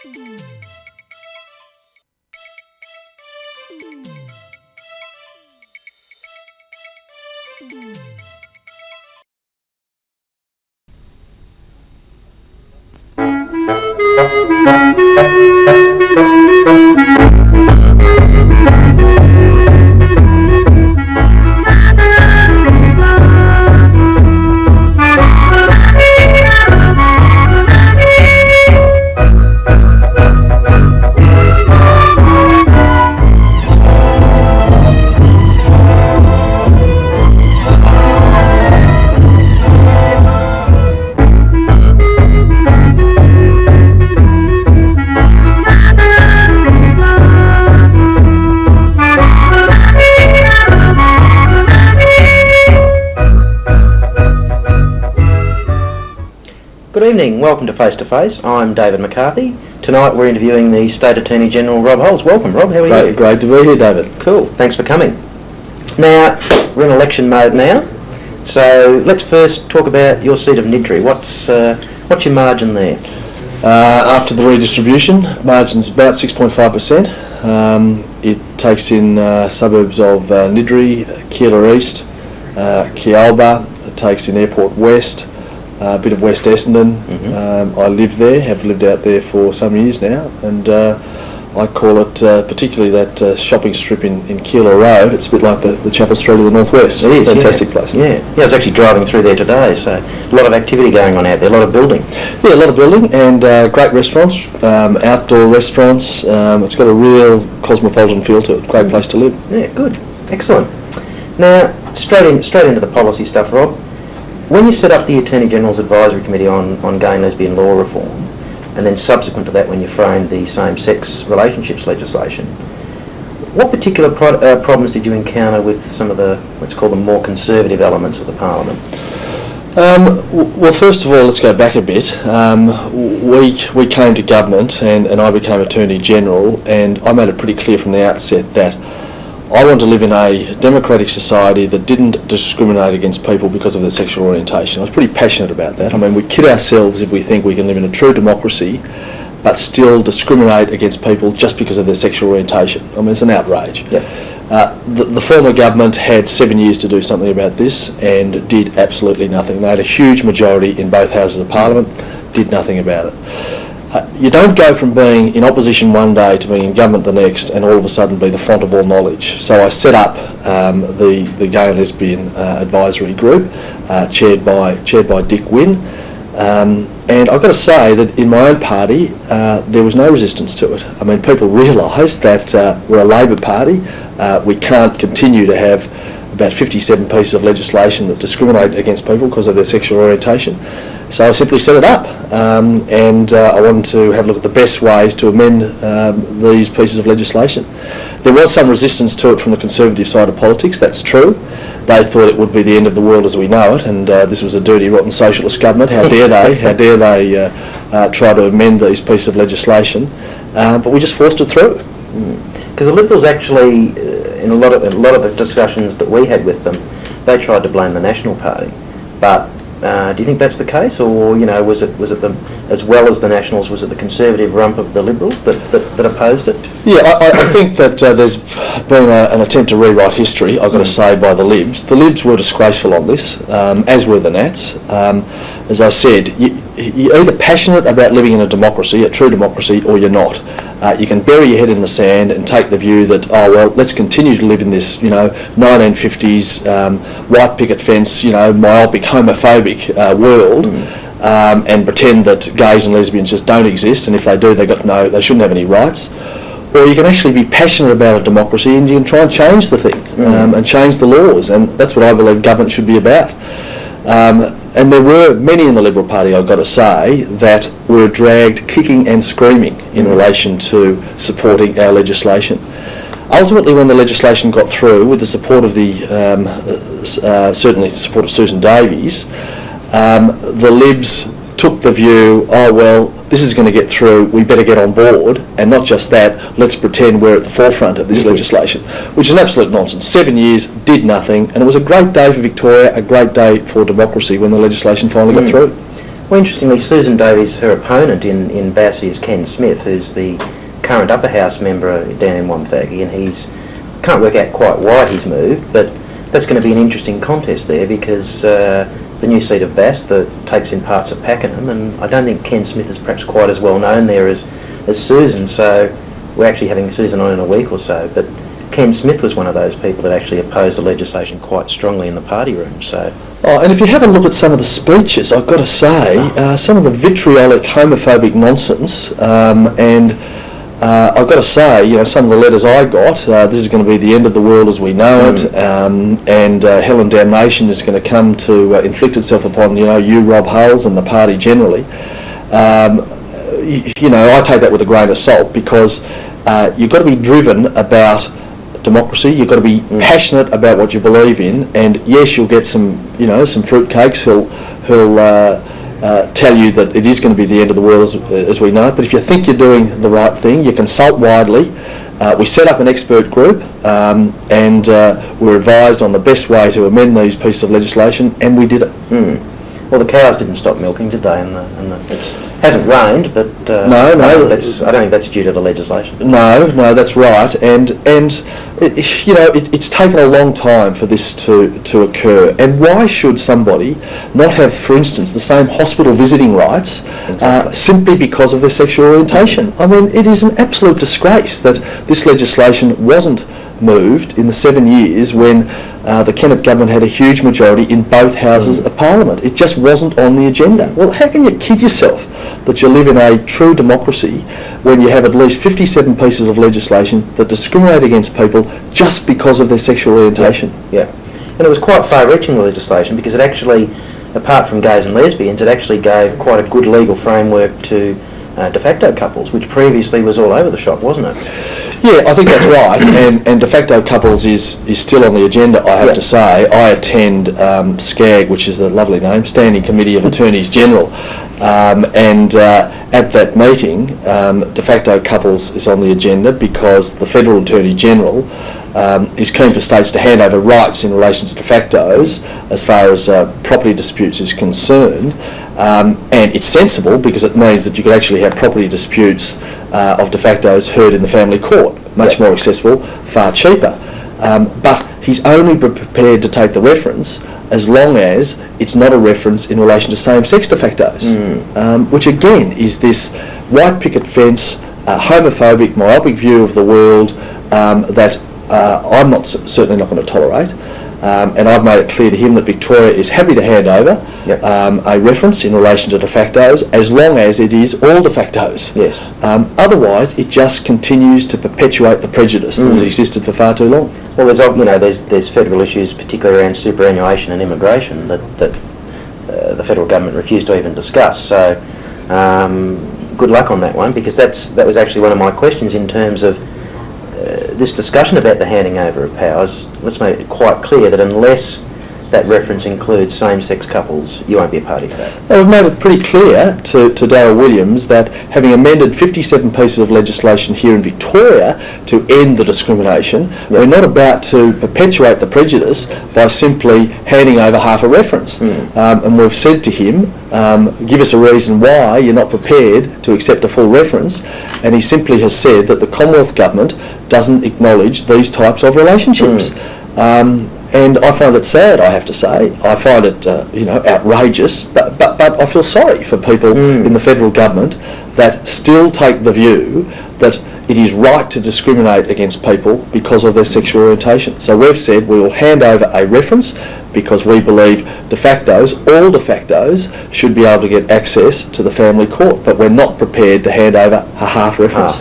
Good evening, welcome to Face to Face. I'm David McCarthy. Tonight we're interviewing the State Attorney General Rob Holes. Welcome, Rob. How are you? Great to be here, David. Cool. Thanks for coming. Now we're in election mode now, so let's first talk about your seat of Niddry. What's your margin there? After the redistribution, margin's about 6.5%. It takes in suburbs of Niddry, Keilor East, Kealba. It takes in Airport West. A bit of West Essendon. I live there, have lived out there for some years now, and I call it particularly that shopping strip in Keilor Road. It's a bit like the Chapel Street of the Northwest. It is, fantastic place. Yeah, I was actually driving through there today, so a lot of activity going on out there, a lot of building. Yeah, a lot of building and great restaurants, outdoor restaurants. It's got a real cosmopolitan feel to it. Great place to live. Yeah, good, excellent. Now, straight into the policy stuff, Rob. When you set up the Attorney General's Advisory Committee on gay and lesbian law reform, and then subsequent to that when you framed the same-sex relationships legislation, what particular problems did you encounter with some of the, let's call them, more conservative elements of the Parliament? Well, first of all, let's go back a bit. We came to government and I became Attorney General, and I made it pretty clear from the outset that I want to live in a democratic society that didn't discriminate against people because of their sexual orientation. I was pretty passionate about that. I mean, we kid ourselves if we think we can live in a true democracy but still discriminate against people just because of their sexual orientation. I mean, it's an outrage. Yeah. The former government had 7 years to do something about this and did absolutely nothing. They had a huge majority in both houses of Parliament, did nothing about it. You don't go from being in opposition one day to being in government the next and all of a sudden be the font of all knowledge. So I set up the Gay and Lesbian Advisory Group, chaired by Dick Wynne. And I've got to say that in my own party there was no resistance to it. I mean, people realised that we're a Labor Party. We can't continue to have about 57 pieces of legislation that discriminate against people because of their sexual orientation. So I simply set it up, and I wanted to have a look at the best ways to amend these pieces of legislation. There was some resistance to it from the Conservative side of politics, that's true. They thought it would be the end of the world as we know it, and this was a dirty, rotten socialist government. How dare they try to amend these pieces of legislation? But we just forced it through. Because the Liberals actually, in a lot of the discussions that we had with them, they tried to blame the National Party. But do you think that's the case, or was it the, as well as the Nationals, was it the Conservative rump of the Liberals that opposed it? Yeah, I think that there's been an attempt to rewrite history, I've got to say, by the Libs. The Libs were disgraceful on this, as were the Nats. As I said, you're either passionate about living in a democracy, a true democracy, or you're not. You can bury your head in the sand and take the view that, oh well, let's continue to live in this, 1950s white picket fence, myopic, homophobic world, and pretend that gays and lesbians just don't exist, and if they do, they shouldn't have any rights. Or you can actually be passionate about a democracy and you can try and change the thing and change the laws, and that's what I believe government should be about. And there were many in the Liberal Party, I've got to say, that were dragged kicking and screaming in relation to supporting our legislation. Ultimately, when the legislation got through, with the support of certainly the support of Susan Davies, the Libs took the view, oh well, this is going to get through, we better get on board, and not just that, let's pretend we're at the forefront of this legislation, which is an absolute nonsense. 7 years, did nothing, and it was a great day for Victoria, a great day for democracy when the legislation finally got through. Well, interestingly, Susan Davies, her opponent in Bass is Ken Smith, who's the current upper house member down in Wonthaggi, and can't work out quite why he's moved, but that's going to be an interesting contest there because the new seat of Bass that takes in parts of Pakenham, and I don't think Ken Smith is perhaps quite as well known there as Susan, so we're actually having Susan on in a week or so, but Ken Smith was one of those people that actually opposed the legislation quite strongly in the party room, so... Oh, and if you have a look at some of the speeches, I've got to say, some of the vitriolic homophobic nonsense, and I've got to say, some of the letters I got, this is going to be the end of the world as we know it, and hell and damnation is going to come to inflict itself upon, you, Rob Hulls, and the party generally. I take that with a grain of salt because you've got to be driven about democracy, you've got to be passionate about what you believe in, and yes, you'll get some fruitcakes who'll tell you that it is going to be the end of the world as we know it, but if you think you're doing the right thing, you consult widely. We set up an expert group and we're advised on the best way to amend these pieces of legislation, and we did it. Well, the cows didn't stop milking, did they? It hasn't rained, but no, I don't think that's due to the legislation. No, that's right, and it's taken a long time for this to occur. And why should somebody not have, for instance, the same hospital visiting rights simply because of their sexual orientation? I mean, it is an absolute disgrace that this legislation wasn't moved in the 7 years when the Kennett government had a huge majority in both houses of Parliament. It just wasn't on the agenda. Well, how can you kid yourself that you live in a true democracy when you have at least 57 pieces of legislation that discriminate against people just because of their sexual orientation? Yeah. And it was quite far-reaching, the legislation, because it actually, apart from gays and lesbians, it actually gave quite a good legal framework to de facto couples, which previously was all over the shop, wasn't it? Yeah, I think that's right, and de facto couples is still on the agenda, I have to say. I attend SCAG, which is a lovely name, Standing Committee of Attorneys General, and at that meeting, de facto couples is on the agenda because the Federal Attorney General is keen for states to hand over rights in relation to de factos as far as property disputes is concerned, and it's sensible because it means that you could actually have property disputes of de factos heard in the family court, much more accessible, far cheaper. But he's only prepared to take the reference as long as it's not a reference in relation to same-sex de factos, which again is this white picket fence, homophobic, myopic view of the world that I'm certainly not going to tolerate. And I've made it clear to him that Victoria is happy to hand over a reference in relation to de factos as long as it is all de factos. Yes. Otherwise, it just continues to perpetuate the prejudice that has existed for far too long. Well, there's federal issues, particularly around superannuation and immigration, that the federal government refused to even discuss. So, good luck on that one, because that was actually one of my questions in terms of this discussion about the handing over of powers. Let's make it quite clear that unless that reference includes same-sex couples, you won't be a party to that. Well, we've made it pretty clear to Darryl Williams that having amended 57 pieces of legislation here in Victoria to end the discrimination, we're not about to perpetuate the prejudice by simply handing over half a reference. And we've said to him, give us a reason why you're not prepared to accept a full reference, and he simply has said that the Commonwealth Government doesn't acknowledge these types of relationships. And I find it sad, I have to say. I find it, outrageous, but I feel sorry for people in the federal government that still take the view that it is right to discriminate against people because of their sexual orientation. So we've said we will hand over a reference because we believe de factos, all de factos, should be able to get access to the family court, but we're not prepared to hand over a half reference.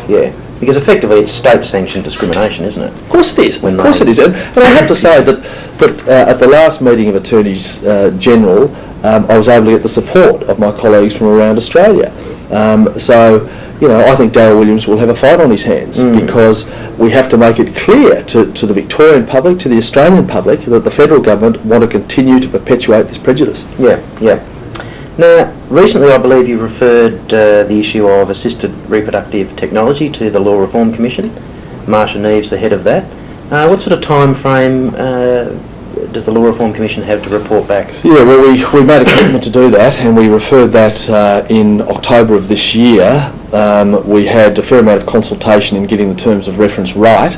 Because effectively it's state-sanctioned discrimination, isn't it? Of course it is. And I have to say that at the last meeting of Attorneys General, I was able to get the support of my colleagues from around Australia. I think Darryl Williams will have a fight on his hands because we have to make it clear to the Victorian public, to the Australian public, that the federal government want to continue to perpetuate this prejudice. Yeah. Now, recently I believe you referred the issue of assisted reproductive technology to the Law Reform Commission. Marsha Neves, the head of that. What sort of time frame does the Law Reform Commission have to report back? Yeah, well, we made a commitment to do that, and we referred that in October of this year. We had a fair amount of consultation in getting the terms of reference right,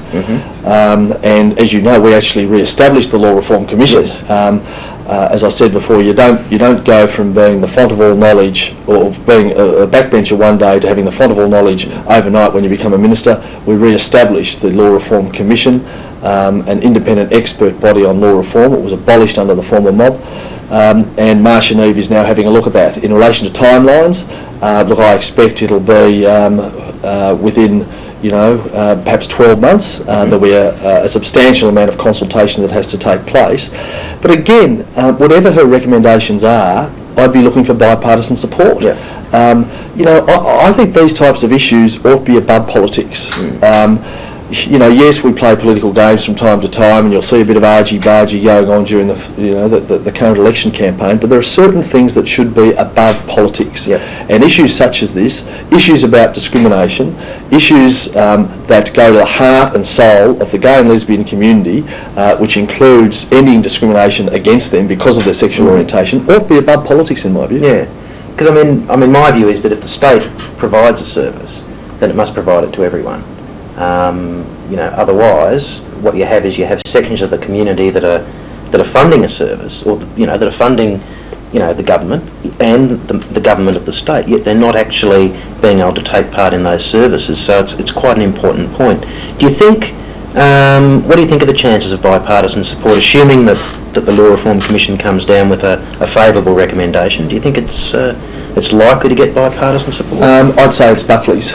and as you know, we actually re-established the Law Reform Commission. Yes. As I said before, you don't go from being the font of all knowledge or being a backbencher one day to having the font of all knowledge overnight when you become a minister. We re-established the Law Reform Commission, an independent expert body on law reform. It was abolished under the former mob, and Marcia Neve is now having a look at that. In relation to timelines, look, I expect it'll be within perhaps 12 months. There'll be a substantial amount of consultation that has to take place. But again, whatever her recommendations are, I'd be looking for bipartisan support. Yeah. I think these types of issues ought to be above politics. Yes, we play political games from time to time, and you'll see a bit of argy-bargy going on during the current election campaign, but there are certain things that should be above politics. Yep. And issues such as this, issues about discrimination, issues that go to the heart and soul of the gay and lesbian community, which includes ending discrimination against them because of their sexual orientation, ought to be above politics in my view. Yeah, because I mean, my view is that if the state provides a service, then it must provide it to everyone. Otherwise, what you have is sections of the community that are funding a service, or that are funding, the government and the government of the state. Yet they're not actually being able to take part in those services. So it's quite an important point. Do you think? What do you think of the chances of bipartisan support, assuming that the Law Reform Commission comes down with a favourable recommendation? Do you think it's likely to get bipartisan support? I'd say it's Buckley's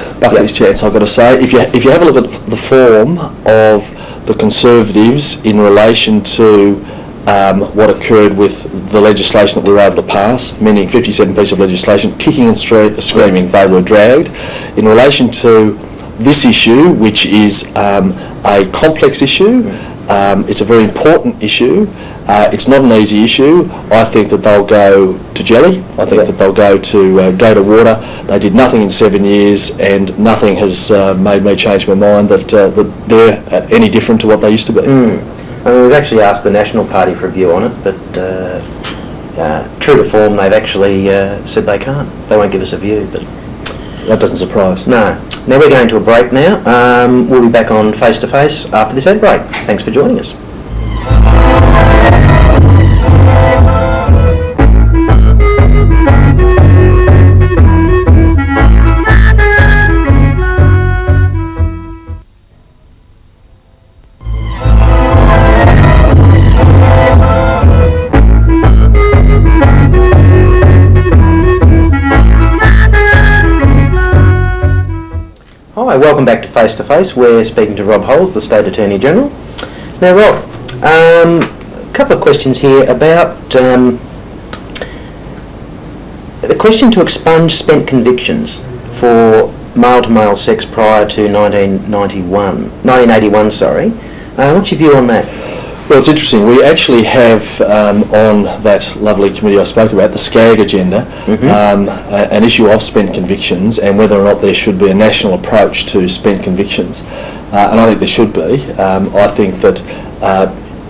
chance, I've got to say. If you have a look at the form of the Conservatives in relation to what occurred with the legislation that we were able to pass, meaning 57 pieces of legislation, kicking and screaming, they were dragged. In relation to this issue, which is a complex issue, it's a very important issue. It's not an easy issue. I think that they'll go to jelly. I think that they'll go to water. They did nothing in 7 years, and nothing has made me change my mind that they're any different to what they used to be. I mean, we've actually asked the National Party for a view on it, but true to form, they've actually said they can't. They won't give us a view. But that doesn't surprise. No. Now we're going to a break now. We'll be back on Face to Face after this ad break. Thanks for joining us. Hi, welcome back to Face to Face. We're speaking to Rob Holes, the State Attorney General. Now, Rob, a couple of questions here about the question to expunge spent convictions for male-to-male sex prior to 1981. What's your view on that? Well, it's interesting. We actually have on that lovely committee I spoke about, the SCAG agenda, an issue of spent convictions and whether or not there should be a national approach to spent convictions. And I think there should be. I think that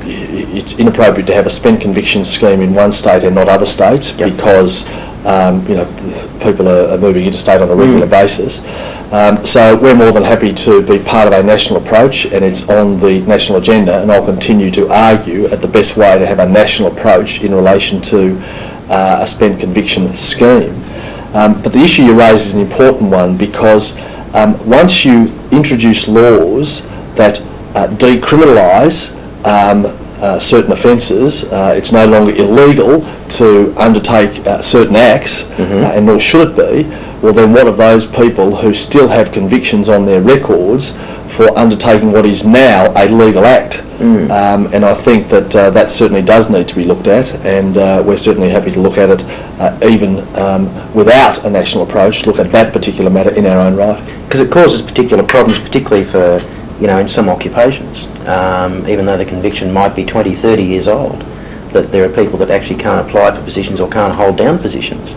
it's inappropriate to have a spent conviction scheme in one state and not other states because people are moving interstate on a regular basis. So we're more than happy to be part of a national approach, and it's on the national agenda, and I'll continue to argue at the best way to have a national approach in relation to a spent conviction scheme. But the issue you raise is an important one because once you introduce laws that decriminalise certain offences, it's no longer illegal to undertake certain acts, and nor should it be. Well, then what of those people who still have convictions on their records for undertaking what is now a legal act? And I think that that certainly does need to be looked at, and we're certainly happy to look at it even without a national approach, look at that particular matter in our own right. Because it causes particular problems, particularly for, in some occupations, even though the conviction might be 20, 30 years old, that there are people that actually can't apply for positions or can't hold down positions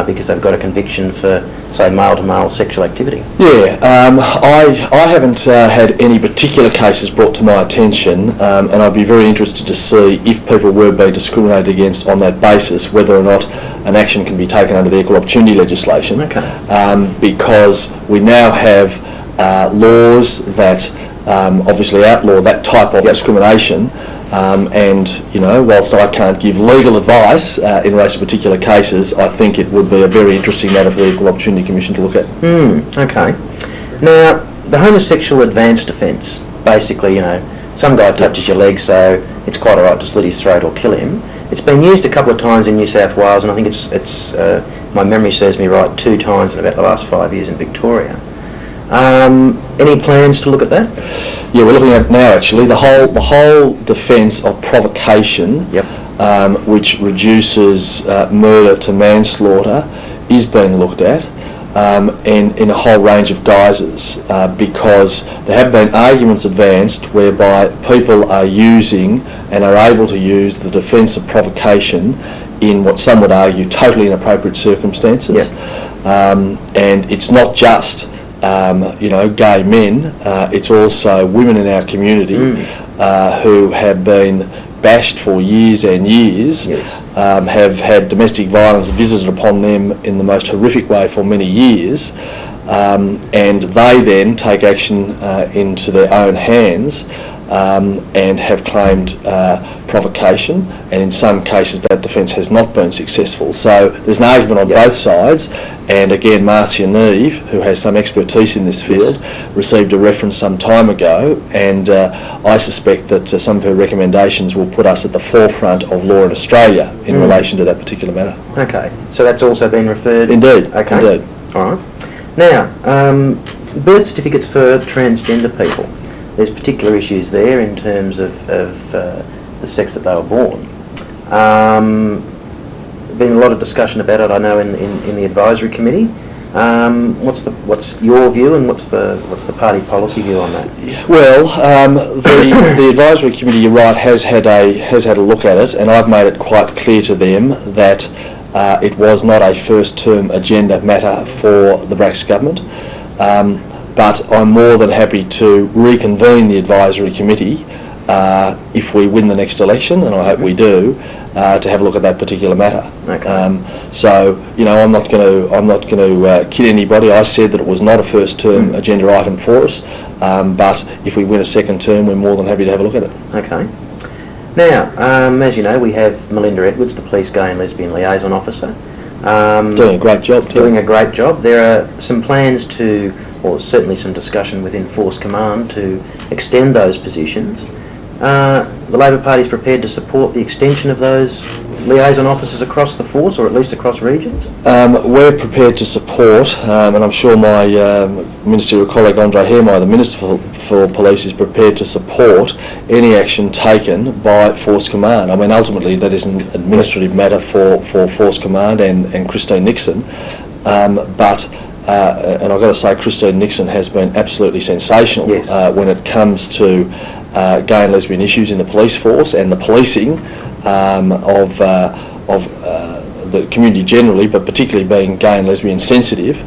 because they've got a conviction for, say, male-to-male sexual activity? Yeah, I haven't had any particular cases brought to my attention, and I'd be very interested to see if people were being discriminated against on that basis, whether or not an action can be taken under the equal opportunity legislation. Okay. Because we now have laws that obviously outlaw that type of discrimination. And, you know, whilst I can't give legal advice in relation to particular cases, I think it would be a very interesting matter for the Equal Opportunity Commission to look at. Okay. Now, the homosexual advanced offence, basically, you know, some guy touches your leg, so it's quite all right to slit his throat or kill him. It's been used a couple of times in New South Wales, and I think it's my memory serves me right, 2 times in about the last 5 years in Victoria. Any plans to look at that? Yeah, we're looking at it now actually. The whole defence of provocation, which reduces murder to manslaughter, is being looked at, and in a whole range of guises, because there have been arguments advanced whereby people are using and are able to use the defence of provocation in what some would argue totally inappropriate circumstances. And it's not just gay men, it's also women in our community who have been bashed for years and years, have had domestic violence visited upon them in the most horrific way for many years, and they then take action into their own hands and have claimed provocation, and in some cases that defence has not been successful. So there's an argument on both sides, and again Marcia Neve, who has some expertise in this field, received a reference some time ago, and I suspect that some of her recommendations will put us at the forefront of law in Australia in relation to that particular matter. Okay, so that's also been referred? Indeed. Okay. Indeed. All right. Now, birth certificates for transgender people. There's particular issues there in terms of the sex that they were born. Been a lot of discussion about it, I know, in the advisory committee. What's your view, and what's the party policy view on that? Well, the advisory committee, you're right, has had a look at it, and I've made it quite clear to them that it was not a first-term agenda matter for the Bracks government. But I'm more than happy to reconvene the advisory committee if we win the next election, and I hope we do, to have a look at that particular matter. Okay. So, you know, I'm not going to kid anybody. I said that it was not a first-term agenda item for us, but if we win a second term, we're more than happy to have a look at it. Okay. Now, as you know, we have Melinda Edwards, the Police Gay and Lesbian Liaison Officer. Doing a great job. Doing a great job. There are some plans to, or certainly some discussion within Force Command to extend those positions. The Labor Party is prepared to support the extension of those liaison officers across the force, or at least across regions? We're prepared to support, and I'm sure my ministerial colleague Andre Hermai, the Minister for Police, is prepared to support any action taken by Force Command. I mean, ultimately that is an administrative matter for Force Command and Christine Nixon, but and I've got to say Christine Nixon has been absolutely sensational when it comes to gay and lesbian issues in the police force and the policing of the community generally, but particularly being gay and lesbian sensitive,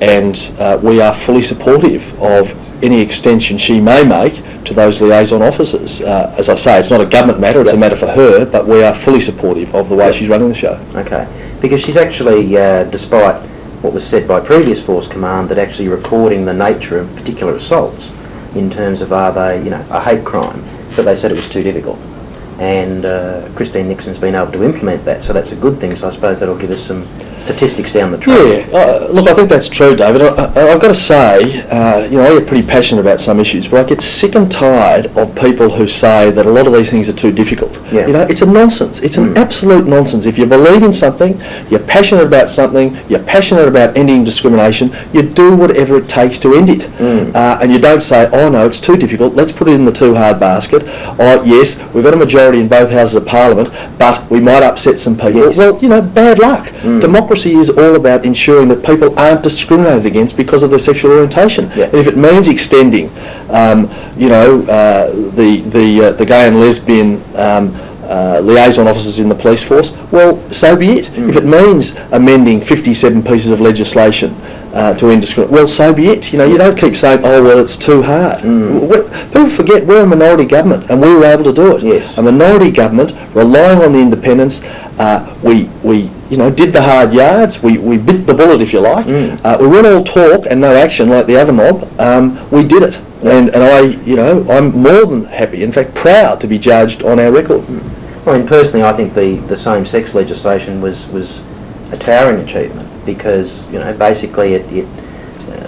and we are fully supportive of any extension she may make to those liaison officers. As I say, it's not a government matter, it's a matter for her, but we are fully supportive of the way she's running the show. Okay, because she's actually, despite what was said by previous Force Command, that actually recording the nature of particular assaults in terms of are they, a hate crime, but they said it was too difficult. And Christine Nixon's been able to implement that, so that's a good thing. So I suppose that'll give us some statistics down the track. Yeah, look, I think that's true, David. I've got to say, I get pretty passionate about some issues, but I get sick and tired of people who say that a lot of these things are too difficult. Yeah. It's a nonsense. It's an absolute nonsense. If you believe in something, you're passionate about something, you're passionate about ending discrimination, you do whatever it takes to end it. And you don't say, oh no, it's too difficult, let's put it in the too hard basket. Oh yes, we've got a majority in both houses of Parliament, but we might upset some people. Yes. Well, bad luck. Democracy is all about ensuring that people aren't discriminated against because of their sexual orientation. And if it means extending, the gay and lesbian liaison officers in the police force, well, so be it. If it means amending 57 pieces of legislation to end discrimination, well, so be it. You know, you don't keep saying, oh, well, it's too hard. People forget we're a minority government and we were able to do it. Yes. A minority government, relying on the independence, we did the hard yards, we bit the bullet, if you like. We weren't all talk and no action like the other mob. We did it. And I'm more than happy, in fact proud, to be judged on our record. I mean, personally, I think the same-sex legislation was a towering achievement because, basically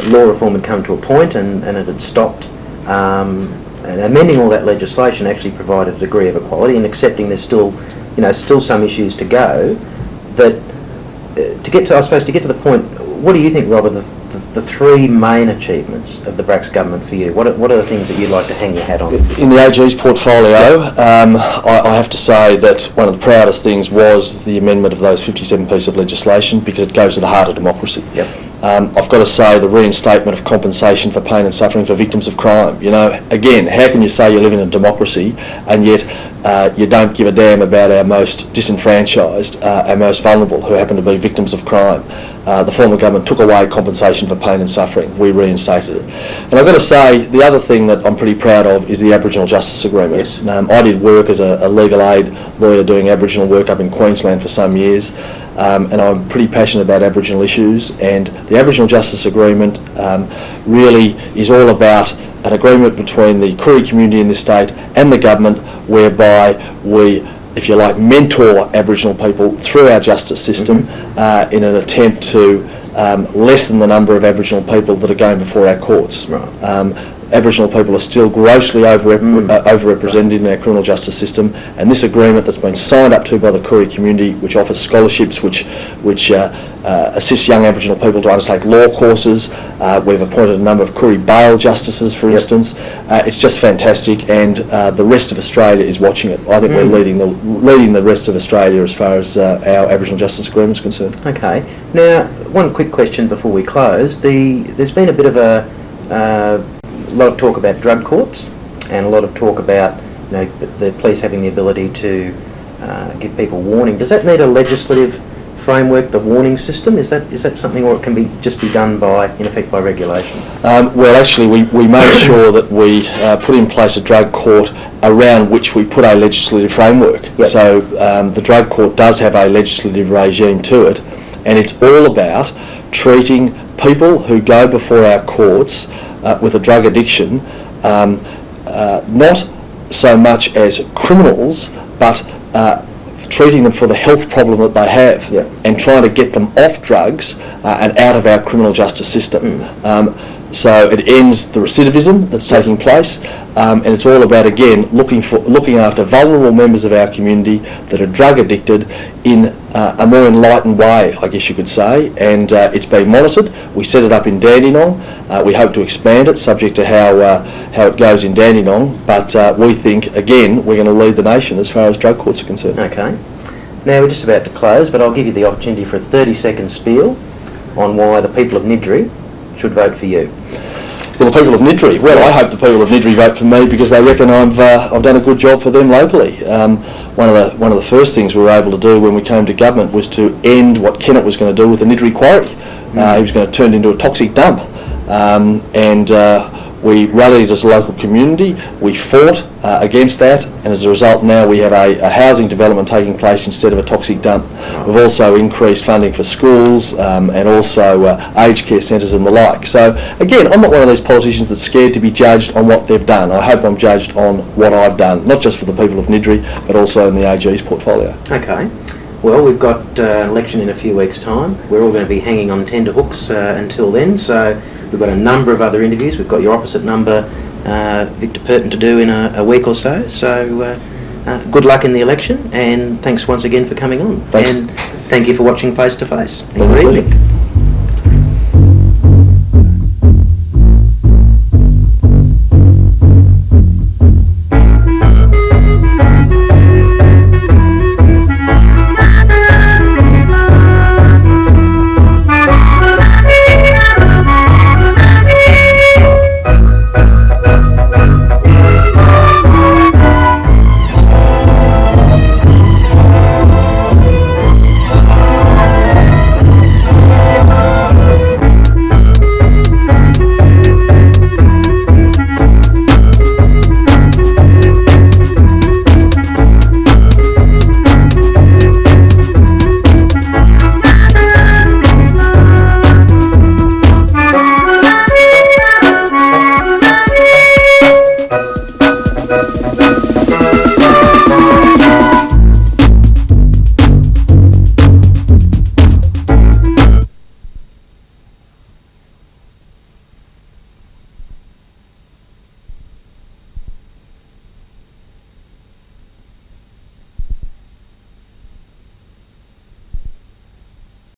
law reform had come to a point and it had stopped. And amending all that legislation actually provided a degree of equality, and accepting there's still some issues to go. That to get to the point, what do you think, Rob, are the three main achievements of the Bracks government for you? What are the things that you'd like to hang your hat on? In the AG's portfolio, I have to say that one of the proudest things was the amendment of those 57 pieces of legislation, because it goes to the heart of democracy. I've got to say the reinstatement of compensation for pain and suffering for victims of crime. Again, how can you say you live in a democracy and yet you don't give a damn about our most disenfranchised, our most vulnerable, who happen to be victims of crime? The former government took away compensation for pain and suffering. We reinstated it. And I've got to say, the other thing that I'm pretty proud of is the Aboriginal Justice Agreement. Yes. I did work as a legal aid lawyer doing Aboriginal work up in Queensland for some years, and I'm pretty passionate about Aboriginal issues, and the Aboriginal Justice Agreement really is all about an agreement between the Koori community in this state and the government, whereby we, if you like, mentor Aboriginal people through our justice system in an attempt to lessen the number of Aboriginal people that are going before our courts. Aboriginal people are still grossly overrepresented in our criminal justice system, and this agreement that's been signed up to by the Koori community, which offers scholarships which assists young Aboriginal people to undertake law courses. We've appointed a number of Koori bail justices, for instance. It's just fantastic, and the rest of Australia is watching it. I think we're leading the rest of Australia as far as our Aboriginal Justice Agreement is concerned. Okay. Now, one quick question before we close. There's been a bit of a lot of talk about drug courts, and a lot of talk about the police having the ability to give people warning. Does that need a legislative framework, the warning system? Is that something, or it can just be done in effect by regulation? Well, actually, we made sure that we put in place a drug court around which we put a legislative framework. So the drug court does have a legislative regime to it, and it's all about treating people who go before our courts with a drug addiction, not so much as criminals, but treating them for the health problem that they have, and trying to get them off drugs and out of our criminal justice system. So it ends the recidivism that's taking place, and it's all about, again, looking after vulnerable members of our community that are drug addicted in a more enlightened way, I guess you could say. And it's being monitored. We set it up in Dandenong. We hope to expand it, subject to how it goes in Dandenong. But we think, again, we're going to lead the nation as far as drug courts are concerned. Okay. Now, we're just about to close, but I'll give you the opportunity for a 30-second spiel on why the people of Niddrie should vote for you. Well, the people of Niddrie. Well, I hope the people of Niddrie vote for me because they reckon I've done a good job for them locally. One of the first things we were able to do when we came to government was to end what Kennett was going to do with the Niddrie quarry. He was going to turn it into a toxic dump, and we rallied as a local community. We fought against that, and as a result now we have a housing development taking place instead of a toxic dump. We've also increased funding for schools and also aged care centres and the like. So again, I'm not one of these politicians that's scared to be judged on what they've done. I hope I'm judged on what I've done, not just for the people of Niddrie, but also in the AG's portfolio. Okay. Well, we've got an election in a few weeks' time. We're all going to be hanging on tenterhooks until then, so we've got a number of other interviews. We've got your opposite number, Victor Purton, to do in a week or so. So good luck in the election, and thanks once again for coming on. Thanks. And thank you for watching Face to Face. Good evening.